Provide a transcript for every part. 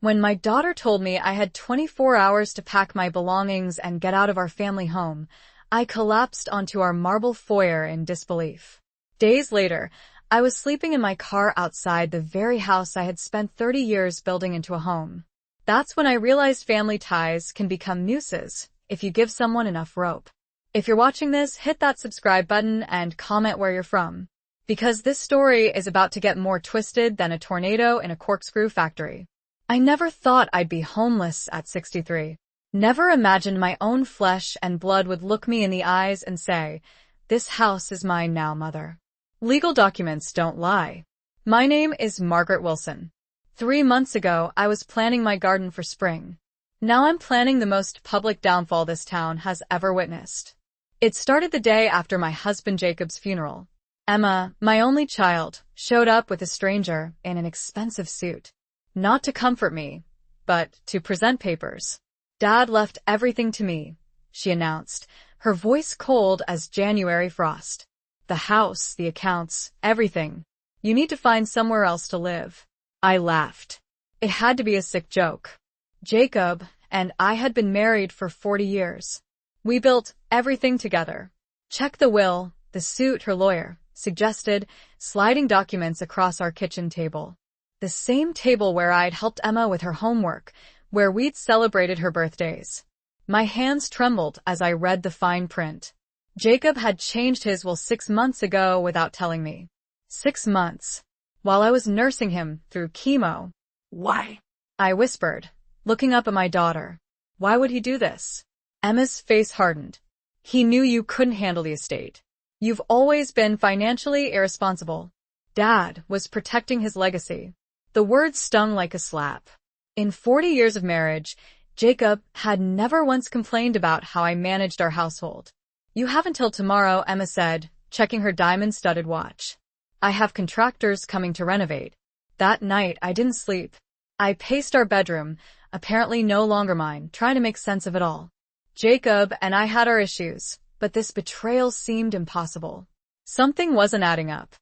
When my daughter told me I had 24 hours to pack my belongings and get out of our family home, I collapsed onto our marble foyer in disbelief. Days later, I was sleeping in my car outside the very house I had spent 30 years building into a home. That's when I realized family ties can become nooses if you give someone enough rope. If you're watching this, hit that subscribe button and comment where you're from, because this story is about to get more twisted than a tornado in a corkscrew factory. I never thought I'd be homeless at 63. Never imagined my own flesh and blood would look me in the eyes and say, "This house is mine now, mother." Legal documents don't lie. My name is Margaret Wilson. 3 months ago, I was planning my garden for spring. Now I'm planning the most public downfall this town has ever witnessed. It started the day after my husband Jacob's funeral. Emma, my only child, showed up with a stranger in an expensive suit. Not to comfort me, but to present papers. "Dad left everything to me," she announced, her voice cold as January frost. "The house, the accounts, everything. You need to find somewhere else to live." I laughed. It had to be a sick joke. Jacob and I had been married for 40 years. We built everything together. "Check the will," the suit, her lawyer, suggested, sliding documents across our kitchen table. The same table where I'd helped Emma with her homework, where we'd celebrated her birthdays. My hands trembled as I read the fine print. Jacob had changed his will 6 months ago without telling me. 6 months. While I was nursing him through chemo. "Why?" I whispered, looking up at my daughter. "Why would he do this?" Emma's face hardened. "He knew you couldn't handle the estate. You've always been financially irresponsible." Dad was protecting his legacy. The words stung like a slap. In 40 years of marriage, Jacob had never once complained about how I managed our household. "You have until tomorrow," Emma said, checking her diamond-studded watch. "I have contractors coming to renovate." That night, I didn't sleep. I paced our bedroom, apparently no longer mine, trying to make sense of it all. Jacob and I had our issues, but this betrayal seemed impossible. Something wasn't adding up.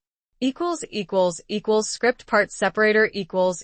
Script part separator equals.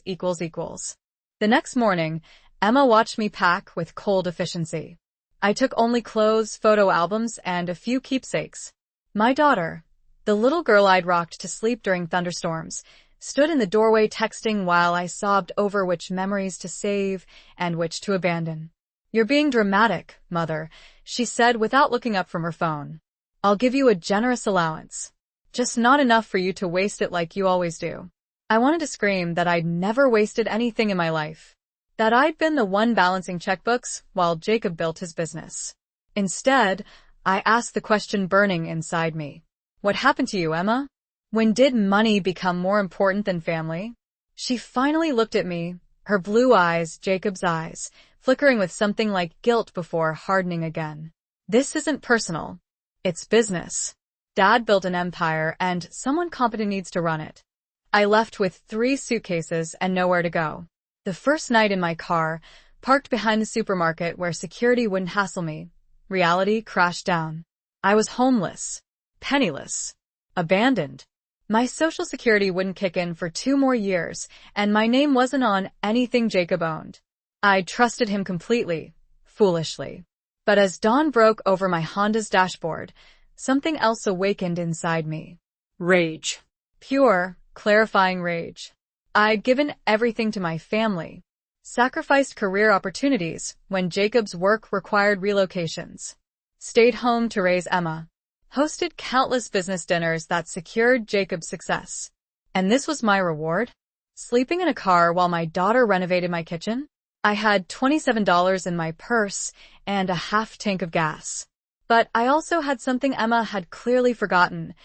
The next morning, Emma watched me pack with cold efficiency. I took only clothes, photo albums, and a few keepsakes. My daughter, the little girl I'd rocked to sleep during thunderstorms, stood in the doorway texting while I sobbed over which memories to save and which to abandon. "You're being dramatic, Mother," she said without looking up from her phone. "I'll give you a generous allowance. Just not enough for you to waste it like you always do." I wanted to scream that I'd never wasted anything in my life. That I'd been the one balancing checkbooks while Jacob built his business. Instead, I asked the question burning inside me. "What happened to you, Emma? When did money become more important than family?" She finally looked at me, her blue eyes, Jacob's eyes, flickering with something like guilt before hardening again. "This isn't personal. It's business. Dad built an empire, and someone competent needs to run it." I left with 3 suitcases and nowhere to go. The first night in my car, parked behind the supermarket where security wouldn't hassle me, reality crashed down. I was homeless, penniless, abandoned. My social security wouldn't kick in for 2 more years, and my name wasn't on anything Jacob owned. I trusted him completely, foolishly. But as dawn broke over my Honda's dashboard, something else awakened inside me. Rage. Pure, clarifying rage. I'd given everything to my family, sacrificed career opportunities when Jacob's work required relocations, stayed home to raise Emma, hosted countless business dinners that secured Jacob's success. And this was my reward? Sleeping in a car while my daughter renovated my kitchen? I had $27 in my purse and a half tank of gas. But I also had something Emma had clearly forgotten.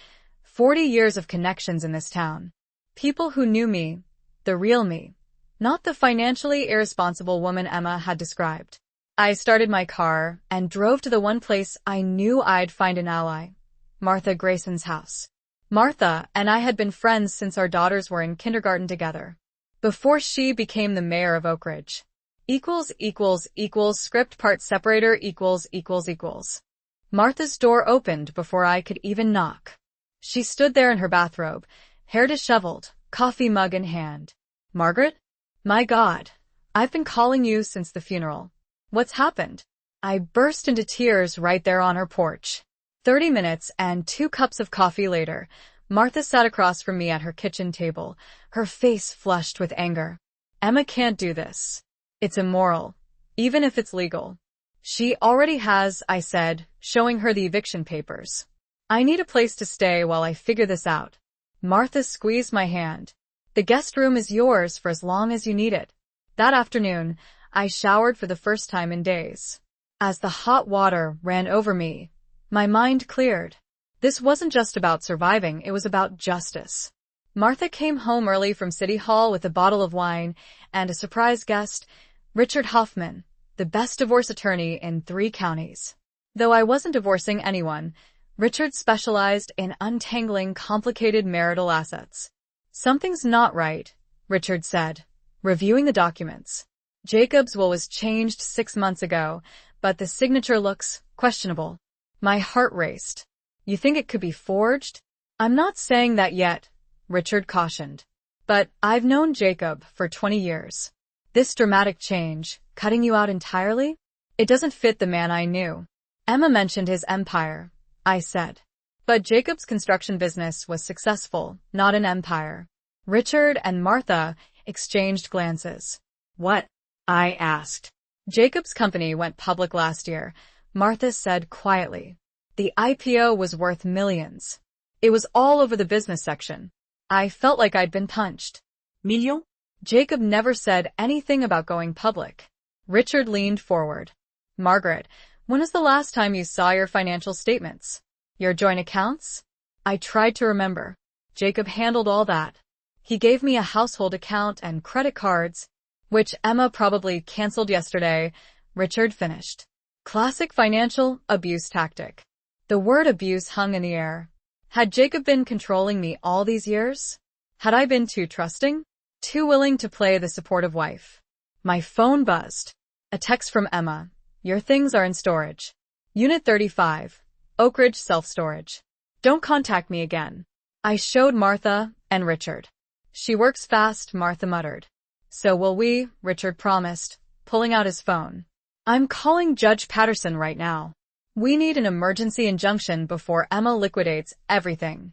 40 years of connections in this town. People who knew me, the real me, not the financially irresponsible woman Emma had described. I started my car and drove to the one place I knew I'd find an ally, Martha Grayson's house. Martha and I had been friends since our daughters were in kindergarten together, before she became the mayor of Oak Ridge. Script part separator equals. Martha's door opened before I could even knock. She stood there in her bathrobe, hair disheveled, coffee mug in hand. "Margaret?" My God, I've been calling you since the funeral. What's happened? I burst into tears right there on her porch. 30 minutes and 2 cups of coffee later, Martha sat across from me at her kitchen table, her face flushed with anger. Emma can't do this. It's immoral, even if it's legal. She already has, I said, showing her the eviction papers. I need a place to stay while I figure this out. Martha squeezed my hand. The guest room is yours for as long as you need it. That afternoon, I showered for the first time in days. As the hot water ran over me, my mind cleared. This wasn't just about surviving, it was about justice. Martha came home early from City Hall with a bottle of wine and a surprise guest, Richard Hoffman, the best divorce attorney in 3 counties. Though I wasn't divorcing anyone, Richard specialized in untangling complicated marital assets. Something's not right, Richard said, reviewing the documents. Jacob's will was changed 6 months ago, but the signature looks questionable. My heart raced. You think it could be forged? I'm not saying that yet, Richard cautioned. But I've known Jacob for 20 years. This dramatic change, cutting you out entirely? It doesn't fit the man I knew. Emma mentioned his empire, I said. But Jacob's construction business was successful, not an empire. Richard and Martha exchanged glances. What? I asked. Jacob's company went public last year, Martha said quietly. The IPO was worth millions. It was all over the business section. I felt like I'd been punched. Million? Jacob never said anything about going public. Richard leaned forward. Margaret, when was the last time you saw your financial statements? Your joint accounts? I tried to remember. Jacob handled all that. He gave me a household account and credit cards, which Emma probably canceled yesterday, Richard finished. Classic financial abuse tactic. The word abuse hung in the air. Had Jacob been controlling me all these years? Had I been too trusting? Too willing to play the supportive wife? My phone buzzed. A text from Emma. Your things are in storage. Unit 35. Oak Ridge Self-Storage. Don't contact me again. I showed Martha and Richard. She works fast, Martha muttered. So will we, Richard promised, pulling out his phone. I'm calling Judge Patterson right now. We need an emergency injunction before Emma liquidates everything.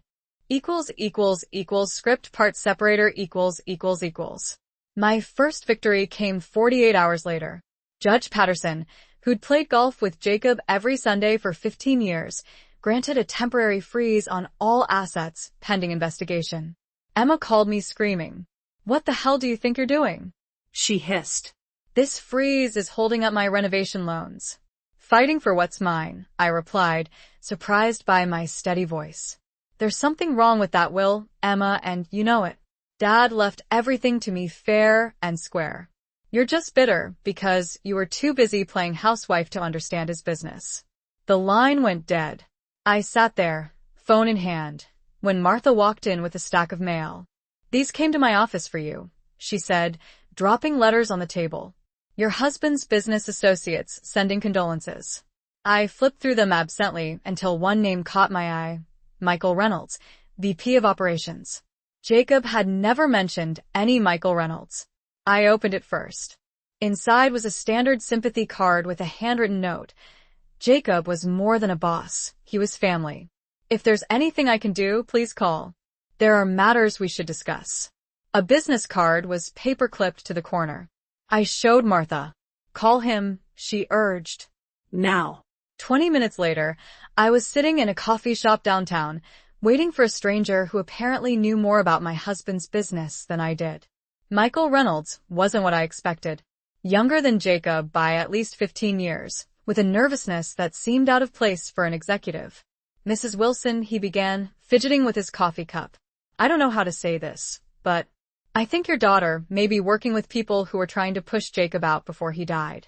Script part separator ===. My first victory came 48 hours later. Judge Patterson, who'd played golf with Jacob every Sunday for 15 years, granted a temporary freeze on all assets pending investigation. Emma called me screaming. What the hell do you think you're doing? She hissed. This freeze is holding up my renovation loans. Fighting for what's mine, I replied, surprised by my steady voice. There's something wrong with that will, Emma, and you know it. Dad left everything to me fair and square. You're just bitter because you were too busy playing housewife to understand his business. The line went dead. I sat there, phone in hand, when Martha walked in with a stack of mail. These came to my office for you, she said, dropping letters on the table. Your husband's business associates sending condolences. I flipped through them absently until one name caught my eye. Michael Reynolds, VP of Operations. Jacob had never mentioned any Michael Reynolds. I opened it first. Inside was a standard sympathy card with a handwritten note. Jacob was more than a boss. He was family. If there's anything I can do, please call. There are matters we should discuss. A business card was paper-clipped to the corner. I showed Martha. Call him, she urged. Now. 20 minutes later, I was sitting in a coffee shop downtown, waiting for a stranger who apparently knew more about my husband's business than I did. Michael Reynolds wasn't what I expected. Younger than Jacob by at least 15 years, with a nervousness that seemed out of place for an executive. Mrs. Wilson, he began, fidgeting with his coffee cup. I don't know how to say this, but I think your daughter may be working with people who were trying to push Jacob out before he died.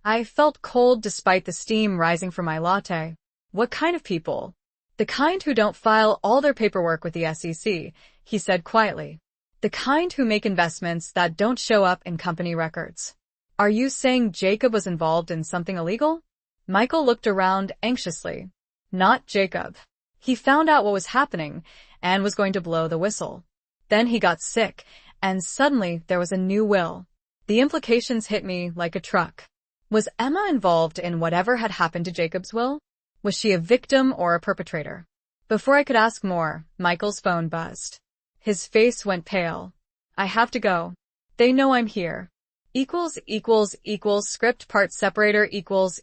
I felt cold despite the steam rising from my latte. What kind of people? The kind who don't file all their paperwork with the SEC, he said quietly. The kind who make investments that don't show up in company records. Are you saying Jacob was involved in something illegal? Michael looked around anxiously. Not Jacob. He found out what was happening and was going to blow the whistle. Then he got sick, and suddenly there was a new will. The implications hit me like a truck. Was Emma involved in whatever had happened to Jacob's will? Was she a victim or a perpetrator? Before I could ask more, Michael's phone buzzed. His face went pale. I have to go. They know I'm here. Script part separator equals.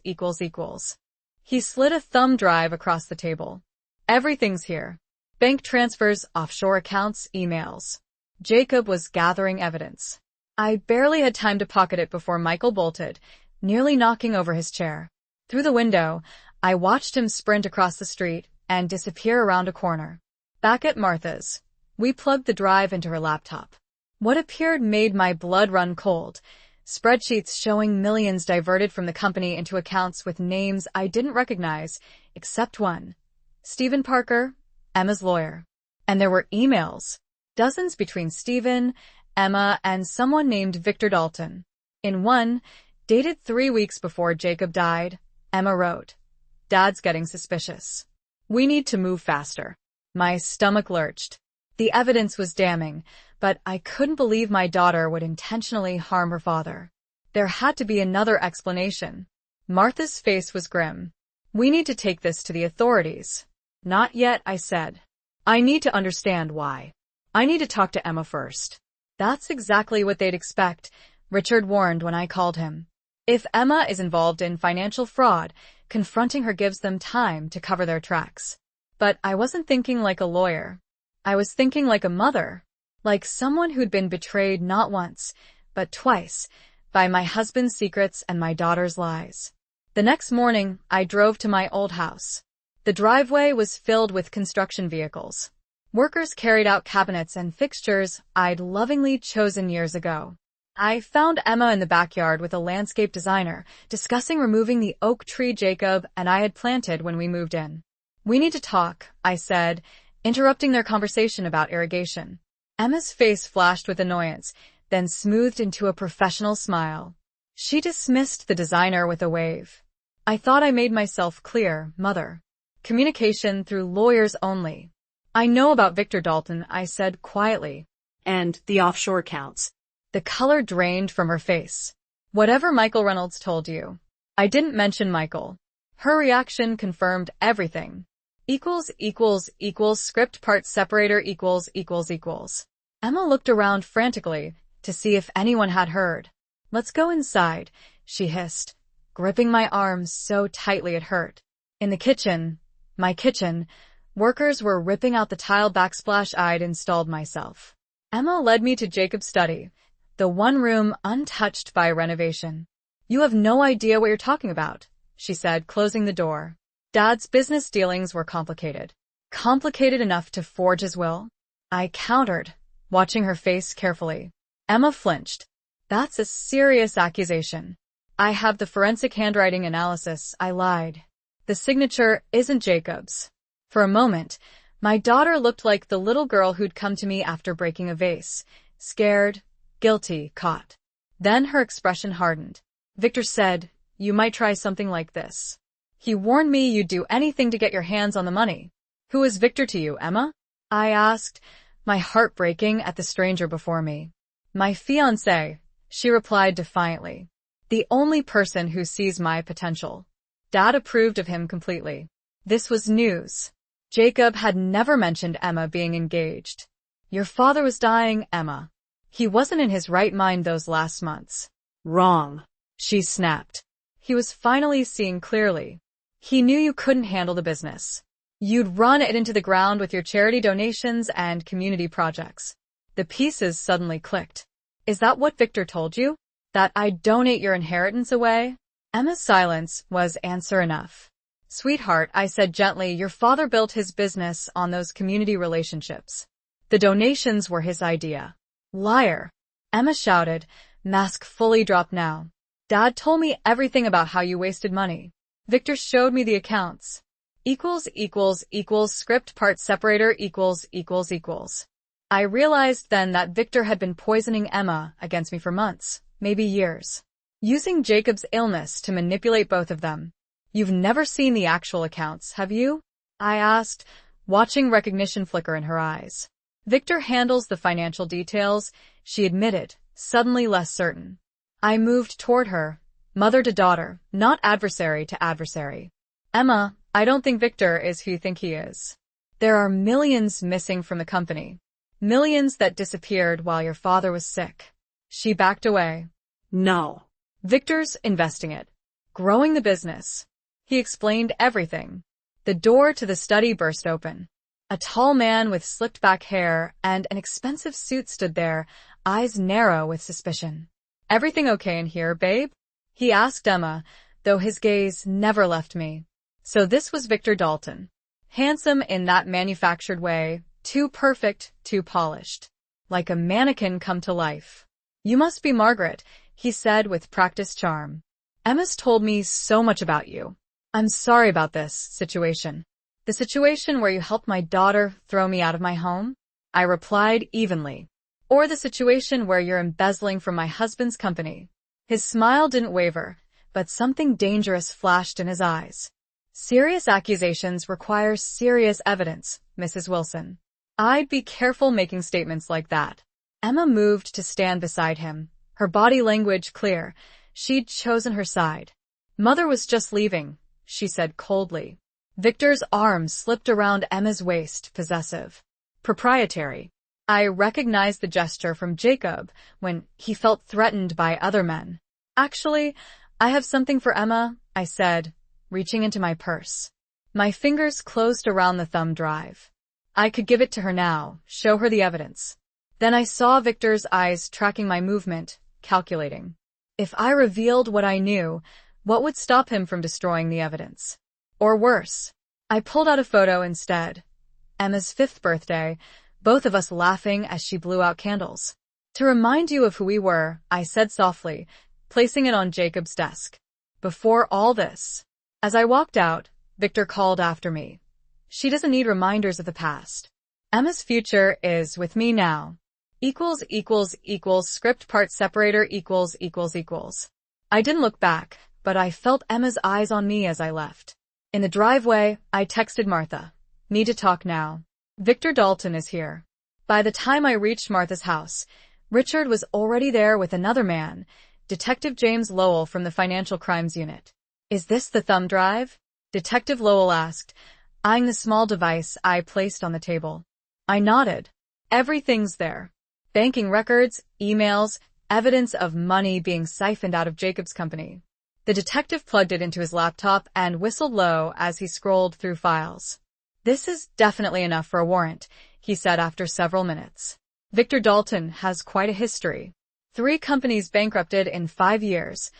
He slid a thumb drive across the table. Everything's here. Bank transfers, offshore accounts, emails. Jacob was gathering evidence. I barely had time to pocket it before Michael bolted, nearly knocking over his chair. Through the window, I watched him sprint across the street and disappear around a corner. Back at Martha's, we plugged the drive into her laptop. What appeared made my blood run cold. Spreadsheets showing millions diverted from the company into accounts with names I didn't recognize, except one. Stephen Parker, Emma's lawyer. And there were emails. Dozens between Stephen, Emma, and someone named Victor Dalton. In one, dated 3 weeks before Jacob died, Emma wrote, "Dad's getting suspicious. We need to move faster." My stomach lurched. The evidence was damning, but I couldn't believe my daughter would intentionally harm her father. There had to be another explanation. Martha's face was grim. "We need to take this to the authorities." "Not yet," I said. "I need to understand why. I need to talk to Emma first." That's exactly what they'd expect, Richard warned when I called him. If Emma is involved in financial fraud, confronting her gives them time to cover their tracks. But I wasn't thinking like a lawyer. I was thinking like a mother. Like someone who'd been betrayed not once, but twice, by my husband's secrets and my daughter's lies. The next morning, I drove to my old house. The driveway was filled with construction vehicles. Workers carried out cabinets and fixtures I'd lovingly chosen years ago. I found Emma in the backyard with a landscape designer, discussing removing the oak tree Jacob and I had planted when we moved in. "We need to talk," I said, interrupting their conversation about irrigation. Emma's face flashed with annoyance, then smoothed into a professional smile. She dismissed the designer with a wave. "I thought I made myself clear, Mother. Communication through lawyers only." "I know about Victor Dalton," I said quietly. "And the offshore accounts." The color drained from her face. "Whatever Michael Reynolds told you." I didn't mention Michael. Her reaction confirmed everything. Script part separator equals. Emma looked around frantically to see if anyone had heard. "Let's go inside," she hissed, gripping my arms so tightly it hurt. In the kitchen, my kitchen, workers were ripping out the tile backsplash I'd installed myself. Emma led me to Jacob's study, the one room untouched by renovation. "You have no idea what you're talking about," she said, closing the door. Dad's business dealings were complicated. Complicated enough to forge his will? I countered, watching her face carefully. Emma flinched. "That's a serious accusation." "I have the forensic handwriting analysis," I lied. "The signature isn't Jacob's." For a moment, my daughter looked like the little girl who'd come to me after breaking a vase. Scared, guilty, caught. Then her expression hardened. "Victor said, you might try something like this. He warned me you'd do anything to get your hands on the money." "Who is Victor to you, Emma?" I asked, my heart breaking at the stranger before me. "My fiancé," she replied defiantly. "The only person who sees my potential." Dad approved of him completely. This was news. Jacob had never mentioned Emma being engaged. "Your father was dying, Emma. He wasn't in his right mind those last months." "Wrong," she snapped. He was finally seeing clearly. He knew you couldn't handle the business. You'd run it into the ground with your charity donations and community projects. The pieces suddenly clicked. "Is that what Victor told you? That I'd donate your inheritance away?" Emma's silence was answer enough. "Sweetheart," I said gently, "your father built his business on those community relationships. The donations were his idea." "Liar," Emma shouted, mask fully dropped now. "Dad told me everything about how you wasted money. Victor showed me the accounts." Script part separator equals. I realized then that Victor had been poisoning Emma against me for months, maybe years. Using Jacob's illness to manipulate both of them. "You've never seen the actual accounts, have you?" I asked, watching recognition flicker in her eyes. "Victor handles the financial details," she admitted, suddenly less certain. I moved toward her, mother to daughter, not adversary to adversary. Emma, I don't think Victor is who you think he is. There are millions missing from the company. Millions that disappeared while your father was sick. She backed away. No. Victor's investing it. Growing the business. He explained everything. The door to the study burst open. A tall man with slicked-back hair and an expensive suit stood there, eyes narrow with suspicion. "Everything okay in here, babe?" he asked Emma, though his gaze never left me. So this was Victor Dalton. Handsome in that manufactured way, too perfect, too polished. Like a mannequin come to life. "You must be Margaret," he said with practiced charm. "Emma's told me so much about you. I'm sorry about this situation." "The situation where you helped my daughter throw me out of my home?" I replied evenly. "Or the situation where you're embezzling from my husband's company?" His smile didn't waver, but something dangerous flashed in his eyes. "Serious accusations require serious evidence, Mrs. Wilson. I'd be careful making statements like that." Emma moved to stand beside him, her body language clear. She'd chosen her side. "Mother was just leaving," she said coldly. Victor's arm slipped around Emma's waist, possessive. Proprietary. I recognized the gesture from Jacob when he felt threatened by other men. "Actually, I have something for Emma," I said, reaching into my purse. My fingers closed around the thumb drive. I could give it to her now, show her the evidence. Then I saw Victor's eyes tracking my movement, calculating. If I revealed what I knew, what would stop him from destroying the evidence? Or worse. I pulled out a photo instead. Emma's 5th birthday, both of us laughing as she blew out candles. "To remind you of who we were," I said softly, placing it on Jacob's desk. "Before all this." As I walked out, Victor called after me. "She doesn't need reminders of the past. Emma's future is with me now. Script part separator equals. I didn't look back, but I felt Emma's eyes on me as I left. In the driveway, I texted Martha. "Need to talk now. Victor Dalton is here." By the time I reached Martha's house, Richard was already there with another man, Detective James Lowell from the Financial Crimes Unit. "Is this the thumb drive?" Detective Lowell asked, eyeing the small device I placed on the table. I nodded. "Everything's there. Banking records, emails, evidence of money being siphoned out of Jacob's company." The detective plugged it into his laptop and whistled low as he scrolled through files. "This is definitely enough for a warrant," he said after several minutes. "Victor Dalton has quite a history. 3 companies bankrupted in 5 years,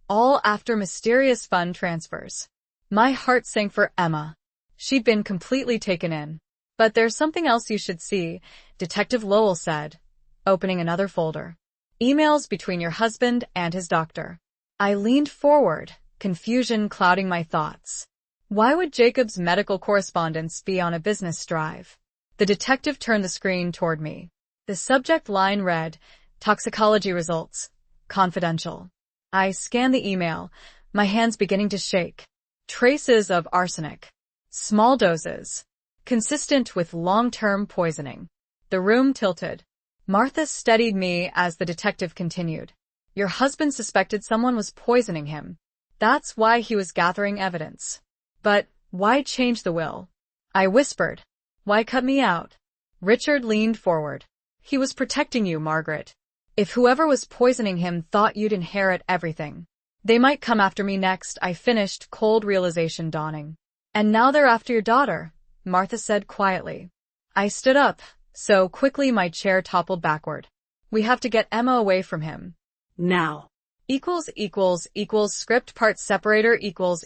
all after mysterious fund transfers." My heart sank for Emma. She'd been completely taken in. "But there's something else you should see," Detective Lowell said, opening another folder. "Emails between your husband and his doctor." I leaned forward, confusion clouding my thoughts. Why would Jacob's medical correspondence be on a business drive? The detective turned the screen toward me. The subject line read, "Toxicology results. Confidential." I scanned the email, my hands beginning to shake. Traces of arsenic. Small doses. Consistent with long-term poisoning. The room tilted. Martha steadied me as the detective continued. "Your husband suspected someone was poisoning him. That's why he was gathering evidence. But why change the will?" I whispered. "Why cut me out?" Richard leaned forward. "He was protecting you, Margaret. If whoever was poisoning him thought you'd inherit everything. They might come after me next," I finished, cold realization dawning. "And now they're after your daughter," Martha said quietly. I stood up, so quickly my chair toppled backward. "We have to get Emma away from him. Now." Script part separator equals.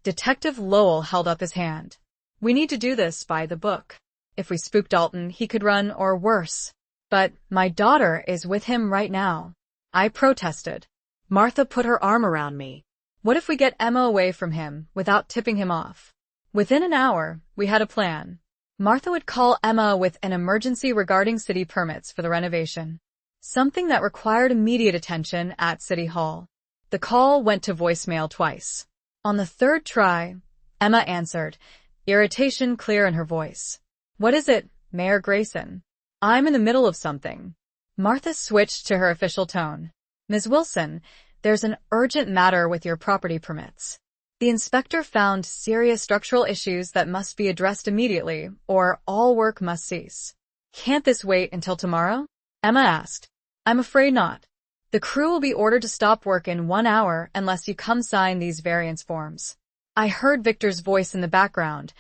Detective Lowell held up his hand. "We need to do this by the book. If we spook Dalton, he could run, or worse." "But my daughter is with him right now," I protested. Martha put her arm around me. "What if we get Emma away from him without tipping him off?" Within an hour, we had a plan. Martha would call Emma with an emergency regarding city permits for the renovation. Something that required immediate attention at City Hall. The call went to voicemail twice. On the 3rd try, Emma answered, irritation clear in her voice. "What is it, Mayor Grayson?" "I'm in the middle of something." Martha switched to her official tone. Ms. Wilson, there's an urgent matter with your property permits. The inspector found serious structural issues that must be addressed immediately, or all work must cease. Can't this wait until tomorrow? Emma asked. I'm afraid not. The crew will be ordered to stop work in 1 hour unless you come sign these variance forms. I heard Victor's voice in the background,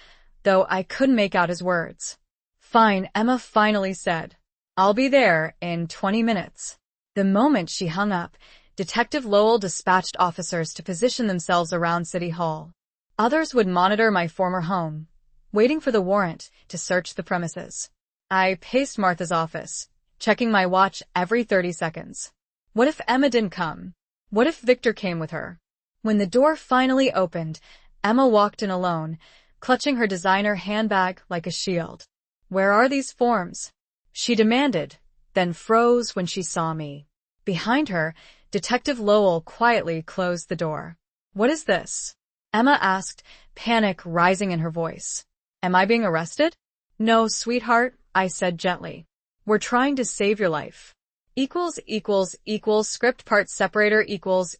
though I couldn't make out his words. Fine, Emma finally said. I'll be there in 20 minutes. The moment she hung up, Detective Lowell dispatched officers to position themselves around City Hall. Others would monitor my former home, waiting for the warrant to search the premises. I paced Martha's office, checking my watch every 30 seconds. What if Emma didn't come? What if Victor came with her? When the door finally opened, Emma walked in alone, clutching her designer handbag like a shield. Where are these forms? She demanded, then froze when she saw me. Behind her, Detective Lowell quietly closed the door. What is this? Emma asked, panic rising in her voice. Am I being arrested? No, sweetheart, I said gently. We're trying to save your life. Script part separator equals.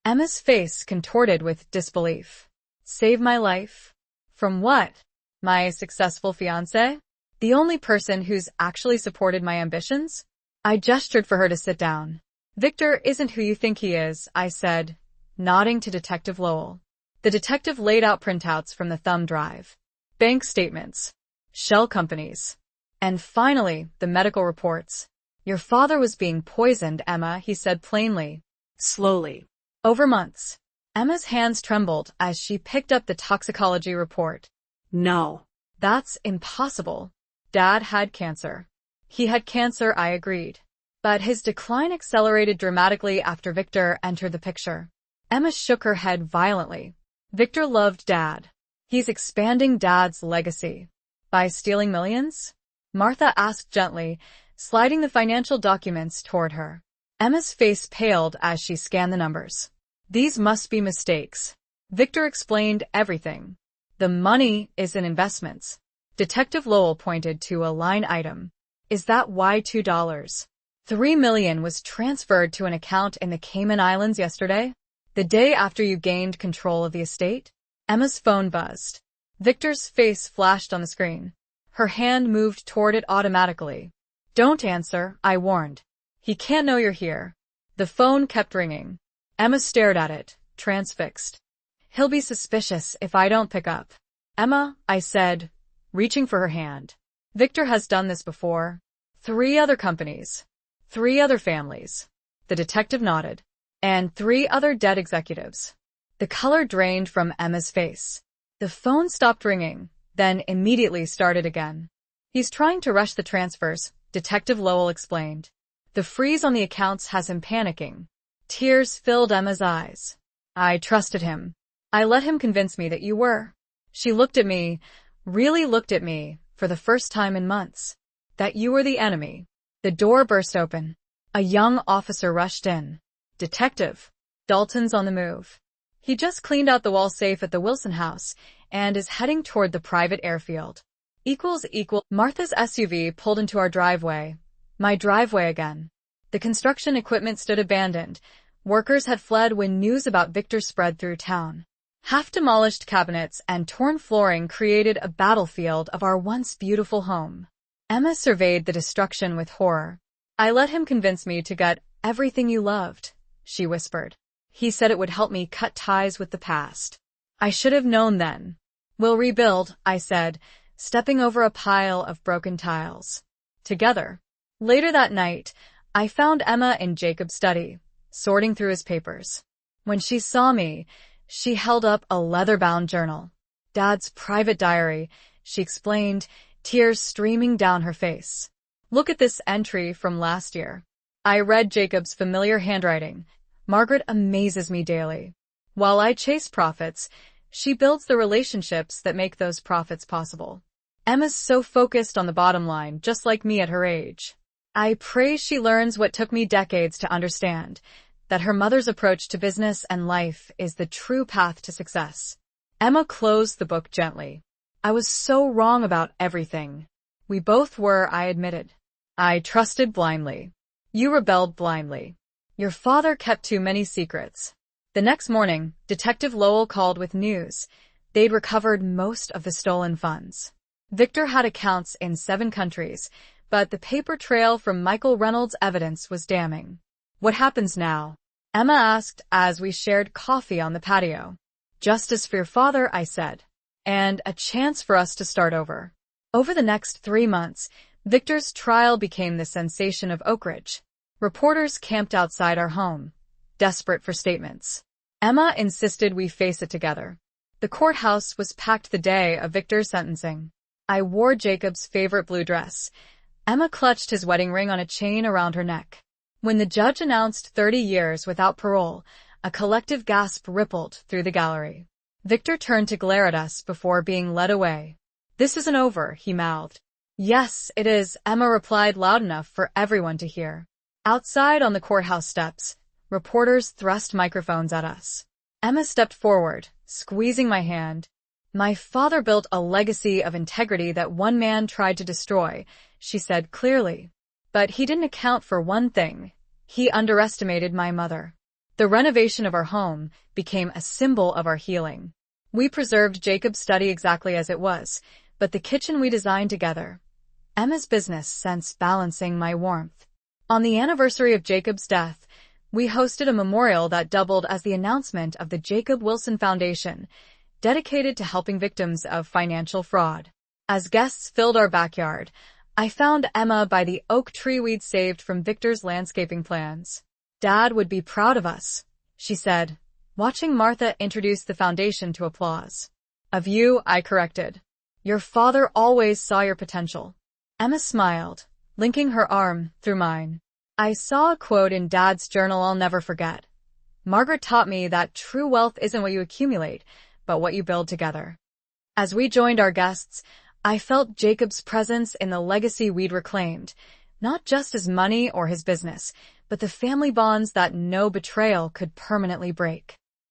Emma's face contorted with disbelief. Save my life? From what? My successful fiancé? The only person who's actually supported my ambitions? I gestured for her to sit down. Victor isn't who you think he is, I said, nodding to Detective Lowell. The detective laid out printouts from the thumb drive. Bank statements. Shell companies. And finally, the medical reports. Your father was being poisoned, Emma, he said plainly. Slowly. Over months. Emma's hands trembled as she picked up the toxicology report. No. That's impossible. Dad had cancer. He had cancer, I agreed. But his decline accelerated dramatically after Victor entered the picture. Emma shook her head violently. Victor loved Dad. He's expanding Dad's legacy. By stealing millions? Martha asked gently, sliding the financial documents toward her. Emma's face paled as she scanned the numbers. These must be mistakes. Victor explained everything. The money is in investments. Detective Lowell pointed to a line item. Is that why $2? $3 million was transferred to an account in the Cayman Islands yesterday? The day after you gained control of the estate? Emma's phone buzzed. Victor's face flashed on the screen. Her hand moved toward it automatically. Don't answer, I warned. He can't know you're here. The phone kept ringing. Emma stared at it, transfixed. He'll be suspicious if I don't pick up. Emma, I said, reaching for her hand. Victor has done this before. 3 other companies. 3 other families. The detective nodded. And 3 other dead executives. The color drained from Emma's face. The phone stopped ringing, then immediately started again. He's trying to rush the transfers, Detective Lowell explained. The freeze on the accounts has him panicking. Tears filled Emma's eyes. I trusted him. I let him convince me that you were. She looked at me, really looked at me, for the first time in months. That you were the enemy. The door burst open. A young officer rushed in. Detective. Dalton's on the move. He just cleaned out the wall safe at the Wilson house and is heading toward the private airfield. Martha's SUV pulled into our driveway. My driveway again. The construction equipment stood abandoned. Workers had fled when news about Victor spread through town. Half-demolished cabinets and torn flooring created a battlefield of our once beautiful home. Emma surveyed the destruction with horror. I let him convince me to get everything you loved, she whispered. He said it would help me cut ties with the past. I should have known then. We'll rebuild, I said, stepping over a pile of broken tiles. Together. Later that night, I found Emma in Jacob's study, sorting through his papers. When she saw me, she held up a leather-bound journal. Dad's private diary, she explained, tears streaming down her face. Look at this entry from last year. I read Jacob's familiar handwriting. Margaret amazes me daily. While I chase profits, she builds the relationships that make those profits possible. Emma's so focused on the bottom line, just like me at her age. I pray she learns what took me decades to understand, that her mother's approach to business and life is the true path to success. Emma closed the book gently. I was so wrong about everything. We both were, I admitted. I trusted blindly. You rebelled blindly. Your father kept too many secrets. The next morning, Detective Lowell called with news. They'd recovered most of the stolen funds. Victor had accounts in 7 countries, but the paper trail from Michael Reynolds' evidence was damning. What happens now? Emma asked as we shared coffee on the patio. Justice for your father, I said. And a chance for us to start over. Over the next 3 months, Victor's trial became the sensation of Oak Ridge. Reporters camped outside our home, desperate for statements. Emma insisted we face it together. The courthouse was packed the day of Victor's sentencing. I wore Jacob's favorite blue dress. Emma clutched his wedding ring on a chain around her neck. When the judge announced 30 years without parole, a collective gasp rippled through the gallery. Victor turned to glare at us before being led away. This isn't over, he mouthed. Yes, it is, Emma replied loud enough for everyone to hear. Outside on the courthouse steps, reporters thrust microphones at us. Emma stepped forward, squeezing my hand. My father built a legacy of integrity that one man tried to destroy, she said clearly. But he didn't account for one thing. He underestimated my mother. The renovation of our home became a symbol of our healing. We preserved Jacob's study exactly as it was, but the kitchen we designed together. Emma's business sense balancing my warmth. On the anniversary of Jacob's death, we hosted a memorial that doubled as the announcement of the Jacob Wilson Foundation, dedicated to helping victims of financial fraud. As guests filled our backyard, I found Emma by the oak tree we'd saved from Victor's landscaping plans. Dad would be proud of us, she said, watching Martha introduce the foundation to applause. Of you, I corrected. Your father always saw your potential. Emma smiled, linking her arm through mine. I saw a quote in Dad's journal I'll never forget. Margaret taught me that true wealth isn't what you accumulate, but what you build together. As we joined our guests, I felt Jacob's presence in the legacy we'd reclaimed, not just his money or his business, but the family bonds that no betrayal could permanently break.